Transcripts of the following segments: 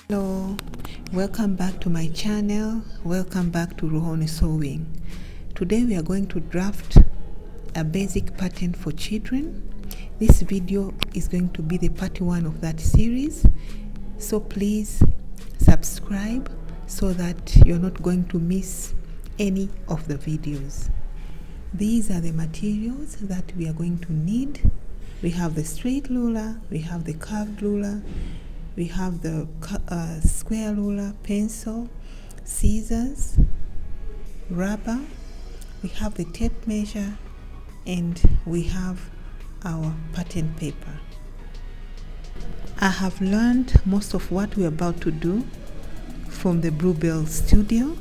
Hello, welcome back to my channel. Welcome back to Ruhoni Sewing. Today we are going to draft a basic pattern for children. This video is going to be the part 1 of that series, so please subscribe so that you're not going to miss any of the videos. These are the materials that we are going to need. We have the straight ruler, we have the curved ruler, we have the square ruler, pencil, scissors, rubber, we have the tape measure, and we have our pattern paper. I have learned most of what we're about to do from the Bluebell Studio,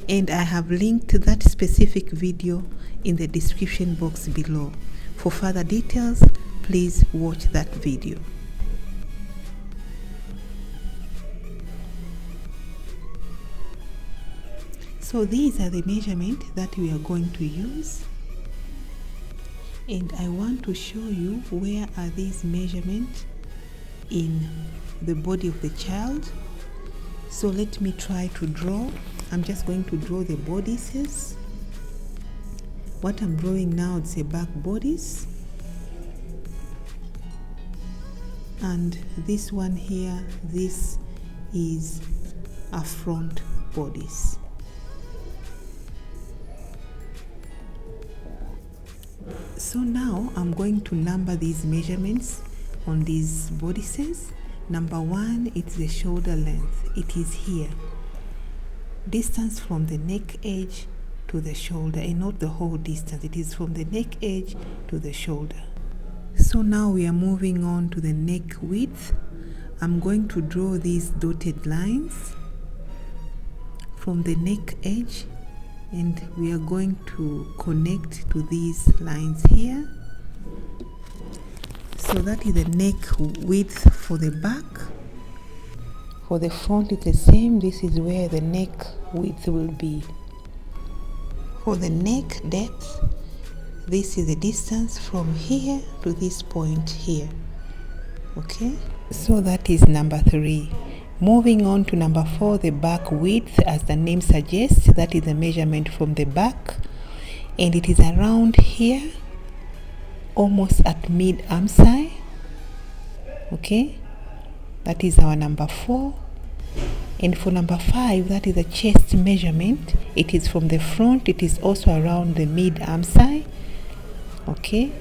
and I have linked that specific video in the description box below. For further details, please watch that video. So these are the measurements that we are going to use, and I want to show you where are these measurements in the body of the child. So let me try to draw. I'm just going to draw the bodices. What I'm drawing now is a back bodice, and this one here, this is a front bodice. So now I'm going to number these measurements on these bodices. Number 1, it's the shoulder length. It is here. Distance from the neck edge to the shoulder, and not the whole distance. It is from the neck edge to the shoulder. So now we are moving on to the neck width. I'm going to draw these dotted lines from the neck edge, and we are going to connect to these lines here. So that is the neck width for the back. For the front it's the same. This is where the neck width will be. For the neck depth, this is the distance from here to this point here. Okay, so that is number 3. Moving on to number 4, the back width, as the name suggests, that is the measurement from the back, and it is around here, almost at mid arm side. Okay, that is our number 4. And for number 5, that is the chest measurement. It is from the front, it is also around the mid arm side. Okay,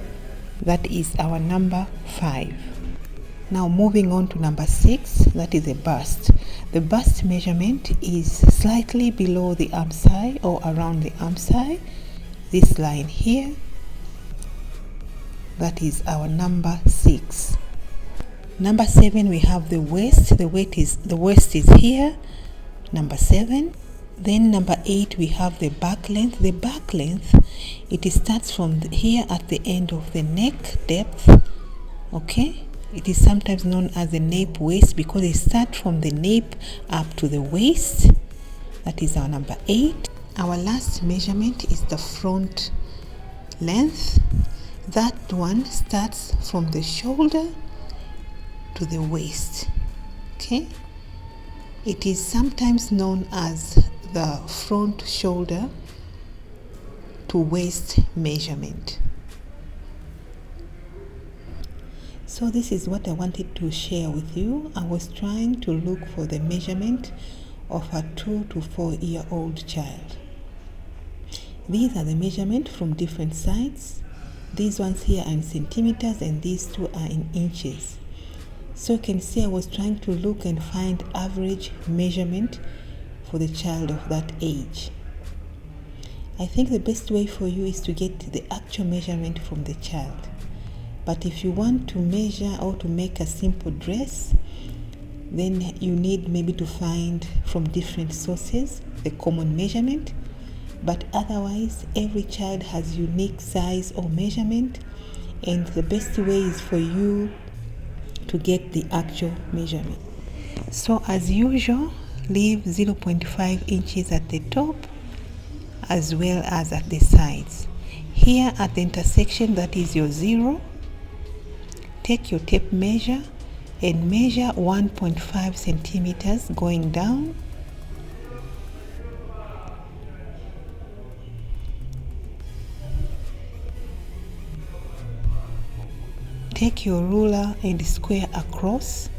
that is our number 5. Now moving on to number 6, that is the bust. The bust measurement is slightly below the arm side or around the arm side. This line here, that is our number 6. Number 7, we have the waist. The waist is here, number 7. Then number 8, we have the back length. The back length, it starts from here at the end of the neck depth. Okay, it is sometimes known as the nape waist because it starts from the nape up to the waist. That is our number 8. Our last measurement is the front length. That one starts from the shoulder to the waist. Okay, it is sometimes known as the front shoulder to waist measurement. So this is what I wanted to share with you. I was trying to look for the measurement of a 2 to 4 year old child. These are the measurements from different sides. These ones here are in centimeters and these 2 are in inches. So you can see I was trying to look and find average measurement for the child of that age. I think the best way for you is to get the actual measurement from the child. But if you want to measure or to make a simple dress, then you need maybe to find from different sources the common measurement. But otherwise, every child has unique size or measurement, and the best way is for you to get the actual measurement. So as usual, leave 0.5 inches at the top as well as at the sides. Here at the intersection, that is your 0, take your tape measure and measure 1.5 centimeters going down. Take your ruler and square across.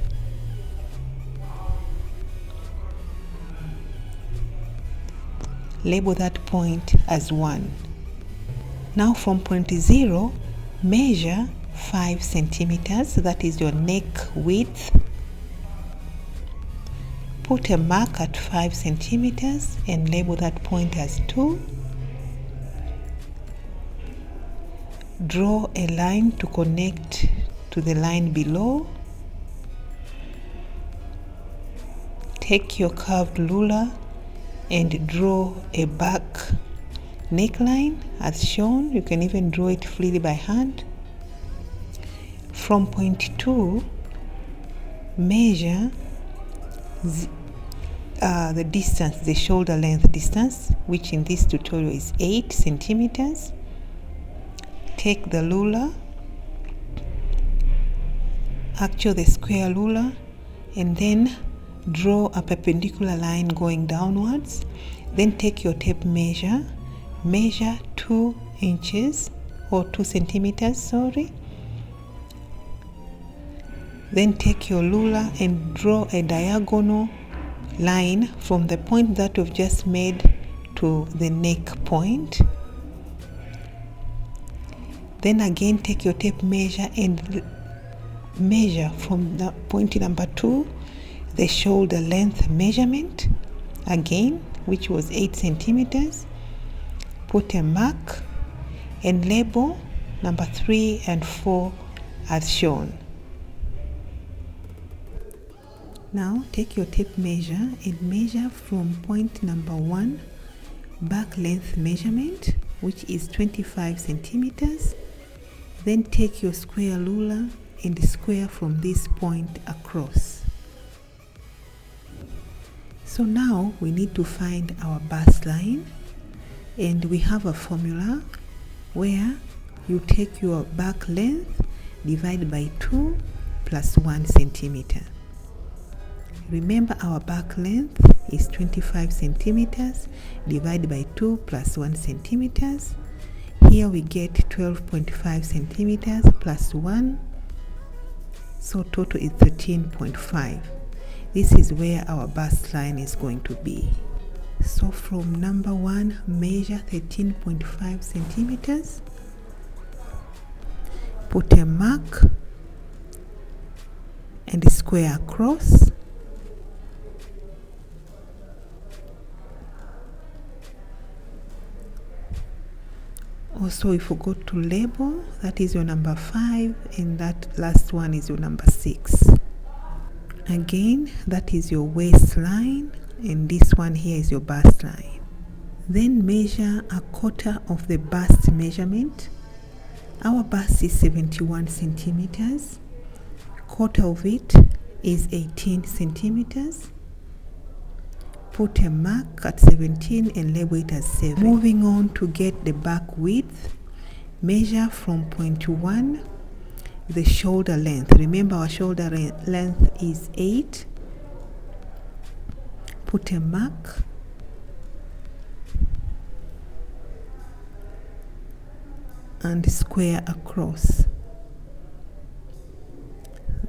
Label that point as 1. Now from point 0, measure 5 centimeters, that is your neck width. Put a mark at 5 centimeters and label that point as 2. Draw a line to connect to the line below. Take your curved ruler and draw a back neckline as shown. You can even draw it freely by hand. From point 2, measure the distance, the shoulder length distance, which in this tutorial is 8 centimeters. Take the ruler, actual the square ruler, and then draw a perpendicular line going downwards. Then take your tape measure, measure 2 inches or 2 centimeters, sorry. Then take your ruler and draw a diagonal line from the point that we've just made to the neck point. Then again take your tape measure and measure from the point number 2 the shoulder length measurement again, which was 8 centimeters. Put a mark and label number 3 and 4 as shown. Now take your tape measure and measure from point number 1 back length measurement, which is 25 centimeters. Then take your square ruler and square from this point across. So now we need to find our bust line, and we have a formula where you take your back length, divide by 2 plus 1 centimeter. Remember our back length is 25 centimeters, divide by 2 plus 1 centimeters. Here we get 12.5 centimeters plus 1, so total is 13.5. This is where our bust line is going to be. So from number 1, measure 13.5 centimeters. Put a mark and square across. Also, we forgot to label, that is your number 5, and that last one is your number 6. Again, that is your waistline, and this one here is your bust line. Then measure a quarter of the bust measurement. Our bust is 71 centimeters. Quarter of it is 18 centimeters. Put a mark at 17 and label it as 7. Moving on to get the back width, measure from point 1 the shoulder length. Remember our shoulder length is 8. Put a mark and square across.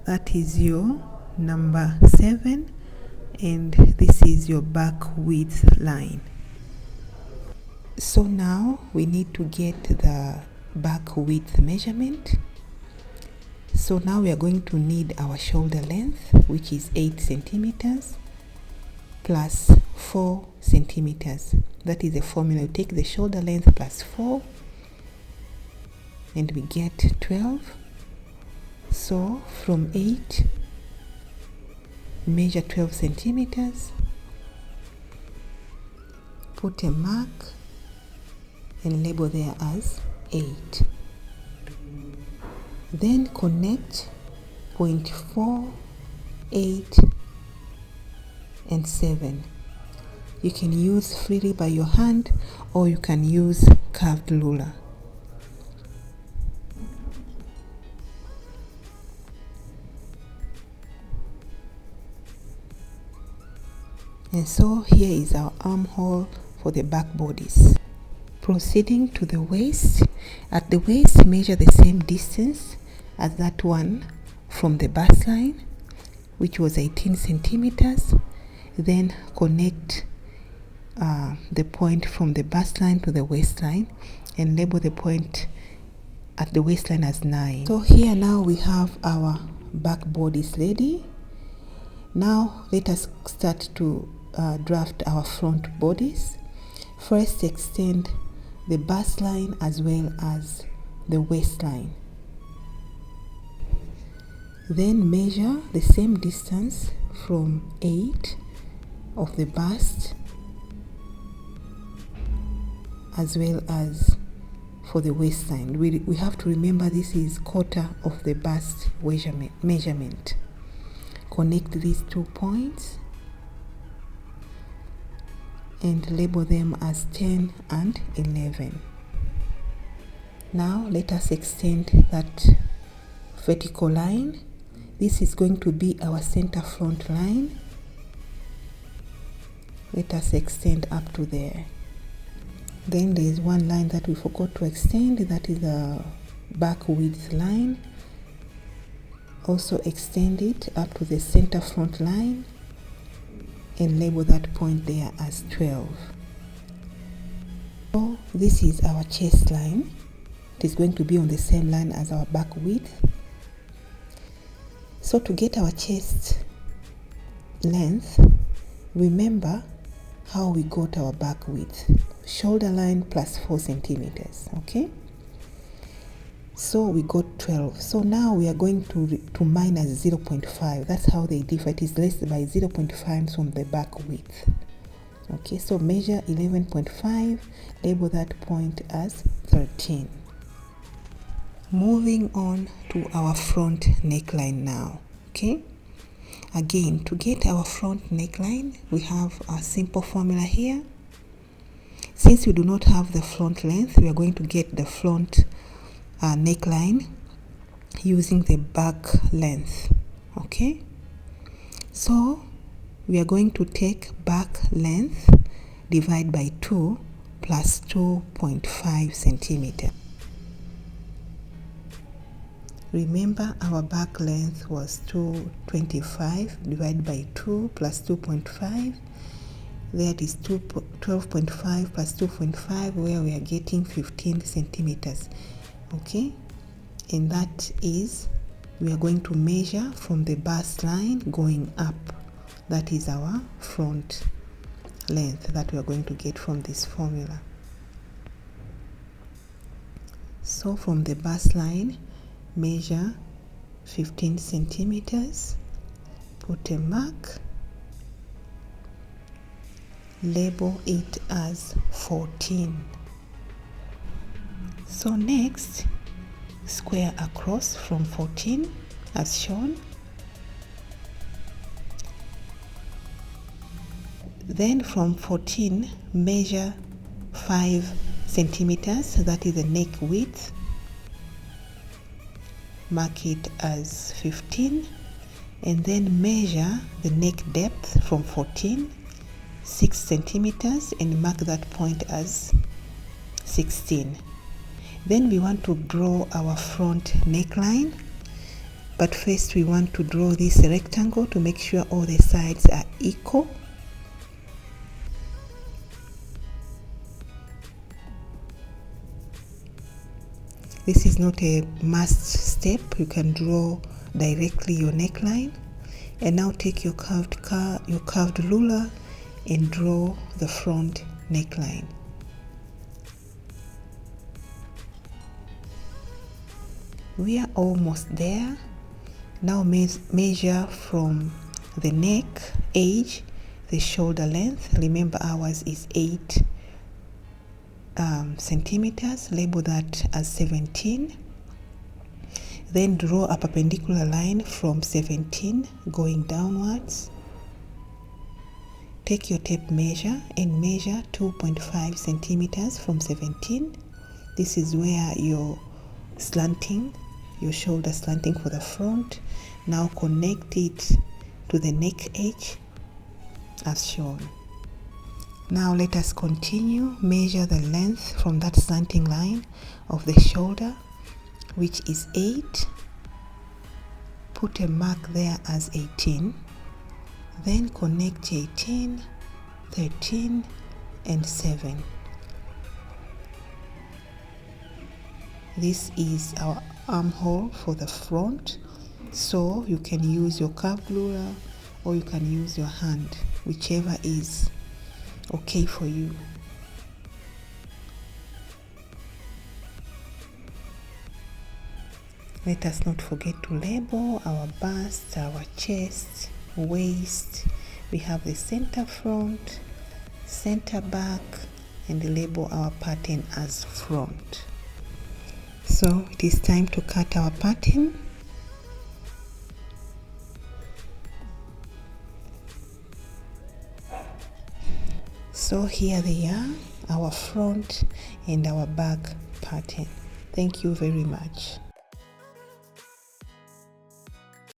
That is your number 7, and this is your back width line. So now we need to get the back width measurement. So now we are going to need our shoulder length, which is 8 centimeters plus 4 centimeters. That is the formula. You take the shoulder length plus 4 and we get 12. So from 8, measure 12 centimeters, put a mark and label there as 8. Then connect point 4, 8 and 7. You can use freely by your hand, or you can use curved ruler. And so here is our armhole for the back bodice. Proceeding to the waist. At the waist, measure the same distance as that one from the bust line, which was 18 centimeters. Then connect the point from the bust line to the waistline and label the point at the waistline as 9. So here now we have our back bodice ready. Now let us start to draft our front bodice. First, extend the bust line as well as the waistline. Then measure the same distance from 8 of the bust as well as for the waistline. We have to remember this is quarter of the bust measurement. Connect these 2 points and label them as 10 and 11. Now let us extend that vertical line. This is going to be our center front line. Let us extend up to there. Then there is one line that we forgot to extend, that is the back width line. Also extend it up to the center front line and label that point there as 12. So this is our chest line. It is going to be on the same line as our back width. So to get our chest length, remember how we got our back width. Shoulder line plus 4 centimeters, okay? So we got 12. So now we are going to minus 0.5. That's how they differ. It is less by 0.5 from the back width. Okay, so measure 11.5, label that point as 13. Moving on to our front neckline now, okay? Again, to get our front neckline, we have a simple formula here. Since we do not have the front length, we are going to get the front neckline using the back length, okay? So we are going to take back length divide by 2 plus 2.5 centimeter. Remember our back length was 225 divided by 2 plus 2.5. That is 12.5 plus 2.5, where we are getting 15 centimeters. Okay, and that is, we are going to measure from the bust line going up. That is our front length that we are going to get from this formula. So from the bust line, measure 15 centimeters, put a mark, label it as 14. So next, square across from 14 as shown. Then from 14, measure 5 centimeters, that is the neck width. Mark it as 15, and then measure the neck depth from 14, 6 centimeters, and mark that point as 16. Then we want to draw our front neckline, but first we want to draw this rectangle to make sure all the sides are equal. This is not a must step. You can draw directly your neckline. And now take your curved ruler and draw the front neckline. We are almost there. Now measure from the neck edge the shoulder length. Remember ours is 8 centimeters. Label that as 17. Then draw a perpendicular line from 17 going downwards. Take your tape measure and measure 2.5 centimeters from 17. This is where your shoulder slanting for the front. Now connect it to the neck edge as shown. Now let us continue. Measure the length from that slanting line of the shoulder, which is 8. Put a mark there as 18. Then connect 18, 13, and 7. This is our armhole for the front, so you can use your curved ruler or you can use your hand, whichever is okay for you. Let us not forget to label our bust, our chest, waist. We have the center front, center back, and label our pattern as front. So it is time to cut our pattern. So here they are, our front and our back pattern. Thank you very much.